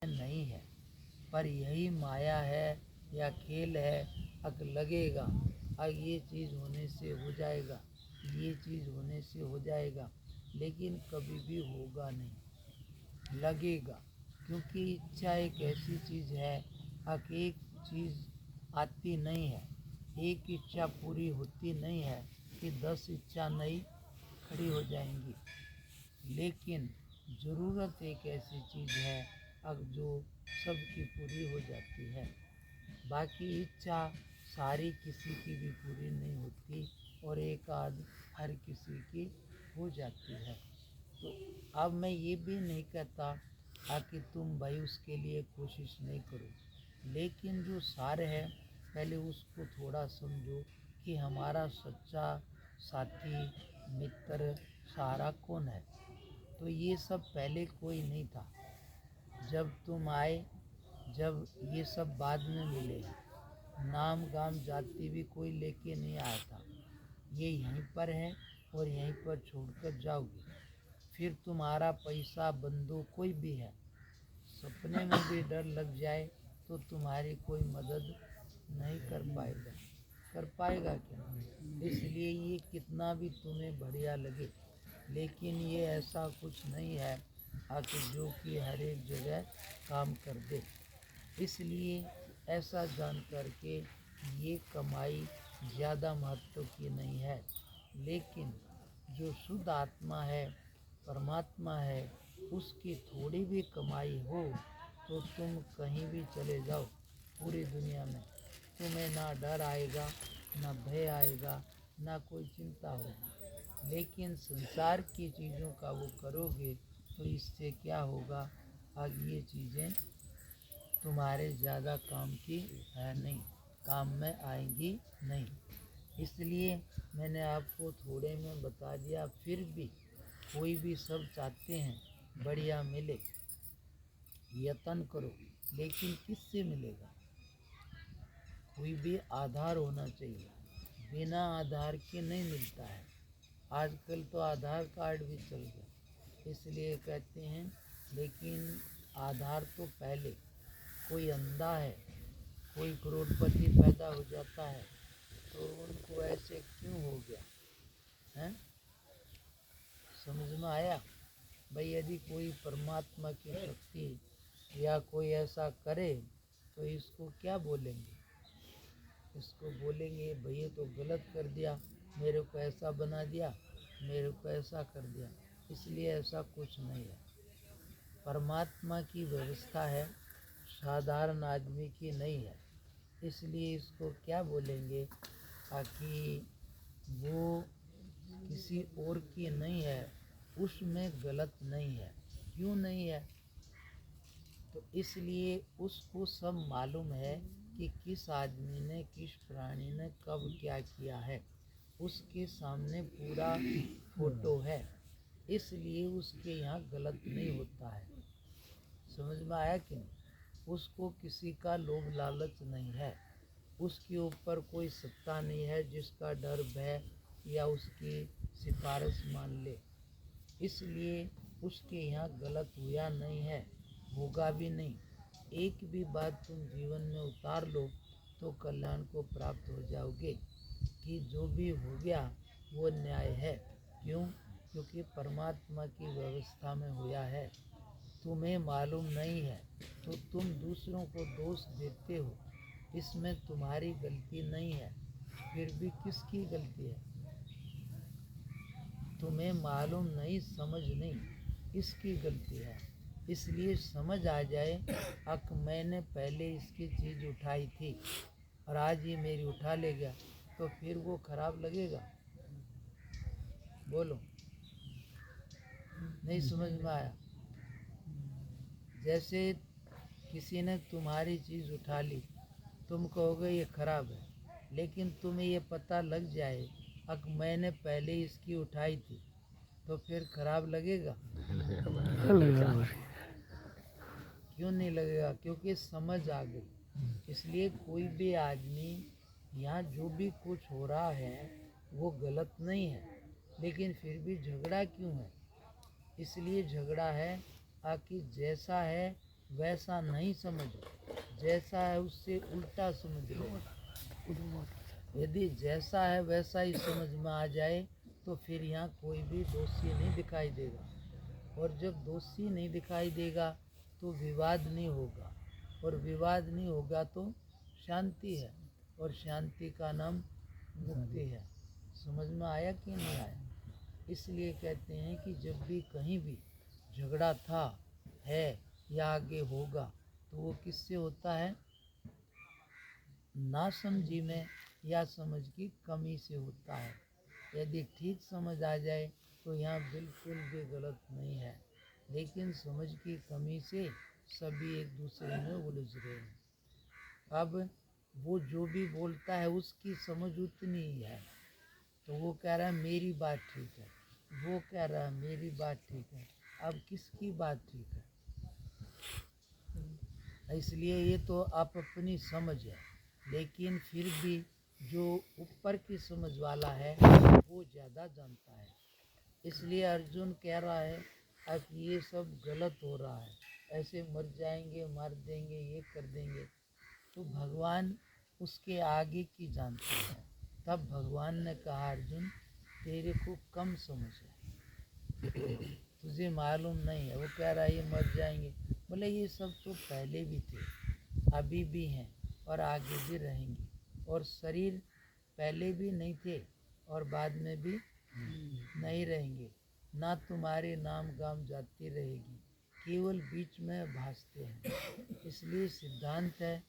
नहीं है, पर यही माया है या खेल है। अग लगेगा, अग ये चीज़ होने से हो जाएगा, ये चीज़ होने से हो जाएगा, लेकिन कभी भी होगा नहीं, लगेगा। क्योंकि इच्छा एक ऐसी चीज़ है, अग एक चीज़ आती नहीं है, एक इच्छा पूरी होती नहीं है कि 10 इच्छा नई खड़ी हो जाएंगी। लेकिन ज़रूरत एक ऐसी चीज़ है अब जो सबकी पूरी हो जाती है। बाकी इच्छा सारी किसी की भी पूरी नहीं होती और एक आध हर किसी की हो जाती है। तो अब मैं ये भी नहीं कहता कि तुम भाई उसके लिए कोशिश नहीं करो, लेकिन जो सार है पहले उसको थोड़ा समझो कि हमारा सच्चा साथी मित्र सहारा कौन है। तो ये सब पहले कोई नहीं था, जब तुम आए, जब ये सब बाद में मिले। नाम गाम जाति भी कोई लेके नहीं आया था, ये यहीं पर है और यहीं पर छोड़कर जाओगे। फिर तुम्हारा पैसा बंधु कोई भी है, सपने में भी डर लग जाए तो तुम्हारी कोई मदद नहीं कर पाएगा, कर पाएगा क्या। इसलिए ये कितना भी तुम्हें बढ़िया लगे, लेकिन ये ऐसा कुछ नहीं है जो कि हर एक जगह काम कर दे। इसलिए ऐसा जान कर के ये कमाई ज़्यादा महत्व की नहीं है, लेकिन जो शुद्ध आत्मा है, परमात्मा है, उसकी थोड़ी भी कमाई हो तो तुम कहीं भी चले जाओ पूरी दुनिया में, तुम्हें ना डर आएगा, ना भय आएगा, ना कोई चिंता होगी। लेकिन संसार की चीज़ों का वो करोगे तो इससे क्या होगा, आगे ये चीज़ें तुम्हारे ज़्यादा काम की है नहीं, काम में आएंगी नहीं। इसलिए मैंने आपको थोड़े में बता दिया। फिर भी कोई भी सब चाहते हैं बढ़िया मिले, यत्न करो, लेकिन किससे मिलेगा। कोई भी आधार होना चाहिए, बिना आधार के नहीं मिलता है। आजकल तो आधार कार्ड भी चल गया, इसलिए कहते हैं। लेकिन आधार तो पहले, कोई अंधा है, कोई करोड़पति पैदा हो जाता है तो उनको ऐसे क्यों हो गया है, समझ में आया भाई। यदि कोई परमात्मा की शक्ति या कोई ऐसा करे तो इसको क्या बोलेंगे, इसको बोलेंगे भैया तो गलत कर दिया, मेरे को ऐसा बना दिया, मेरे को ऐसा कर दिया। इसलिए ऐसा कुछ नहीं है, परमात्मा की व्यवस्था है, साधारण आदमी की नहीं है। इसलिए इसको क्या बोलेंगे ताकि वो किसी और की नहीं है, उसमें गलत नहीं है। क्यों नहीं है, तो इसलिए उसको सब मालूम है कि किस आदमी ने, किस प्राणी ने कब क्या किया है, उसके सामने पूरा फोटो है। इसलिए उसके यहाँ गलत नहीं होता है। समझ में आया कि नहीं। उसको किसी का लोभ लालच नहीं है, उसके ऊपर कोई सत्ता नहीं है जिसका डर भय या उसकी सिफारिश मान ले। इसलिए उसके यहाँ गलत हुआ नहीं है, होगा भी नहीं। एक भी बात तुम जीवन में उतार लो तो कल्याण को प्राप्त हो जाओगे कि जो भी हो गया वो न्याय है। क्यों, क्योंकि परमात्मा की व्यवस्था में हुआ है। तुम्हें मालूम नहीं है तो तुम दूसरों को दोष देते हो, इसमें तुम्हारी गलती नहीं है, फिर भी किसकी गलती है। तुम्हें मालूम नहीं, समझ नहीं, इसकी गलती है। इसलिए समझ आ जाए अक मैंने पहले इसकी चीज़ उठाई थी और आज ये मेरी उठा ले गया, तो फिर वो खराब लगेगा। बोलो, नहीं समझ में आया। जैसे किसी ने तुम्हारी चीज़ उठा ली, तुम कहोगे ये खराब है, लेकिन तुम्हें ये पता लग जाए अक मैंने पहले इसकी उठाई थी, तो फिर खराब लगेगा। क्यों नहीं लगेगा, क्योंकि समझ आ गई। इसलिए कोई भी आदमी यहाँ जो भी कुछ हो रहा है वो गलत नहीं है, लेकिन फिर भी झगड़ा क्यों है। इसलिए झगड़ा है कि जैसा है वैसा नहीं समझो, जैसा है उससे उल्टा समझ लो। यदि जैसा है वैसा ही समझ में आ जाए तो फिर यहाँ कोई भी दोषी नहीं दिखाई देगा, और जब दोषी नहीं दिखाई देगा तो विवाद नहीं होगा, और विवाद नहीं होगा तो शांति है, और शांति का नाम मुक्ति है। समझ में आया कि नहीं आया? इसलिए कहते हैं कि जब भी कहीं भी झगड़ा था, है या आगे होगा तो वो किससे होता है? ना समझी में या समझ की कमी से होता है। यदि ठीक समझ आ जाए तो यहाँ बिल्कुल भी गलत नहीं है, लेकिन समझ की कमी से सभी एक दूसरे में उलझ रहे हैं। अब वो जो भी बोलता है उसकी समझ उतनी ही है, तो वो कह रहा है मेरी बात ठीक है, वो कह रहा है मेरी बात ठीक है। अब किसकी बात ठीक है? इसलिए ये तो आप अपनी समझ है, लेकिन फिर भी जो ऊपर की समझ वाला है वो ज़्यादा जानता है। इसलिए अर्जुन कह रहा है अब ये सब गलत हो रहा है, ऐसे मर जाएंगे, मार देंगे, ये कर देंगे। तो भगवान उसके आगे की जानते हैं। तब भगवान ने कहा अर्जुन तेरे को कम समझ है, तुझे मालूम नहीं है। वो कह रहा है ये मर जाएंगे, बोले ये सब तो पहले भी थे, अभी भी हैं और आगे भी रहेंगे, और शरीर पहले भी नहीं थे और बाद में भी नहीं रहेंगे। ना तुम्हारे नाम गाम जाती रहेगी, केवल बीच में भासते हैं। इसलिए सिद्धांत है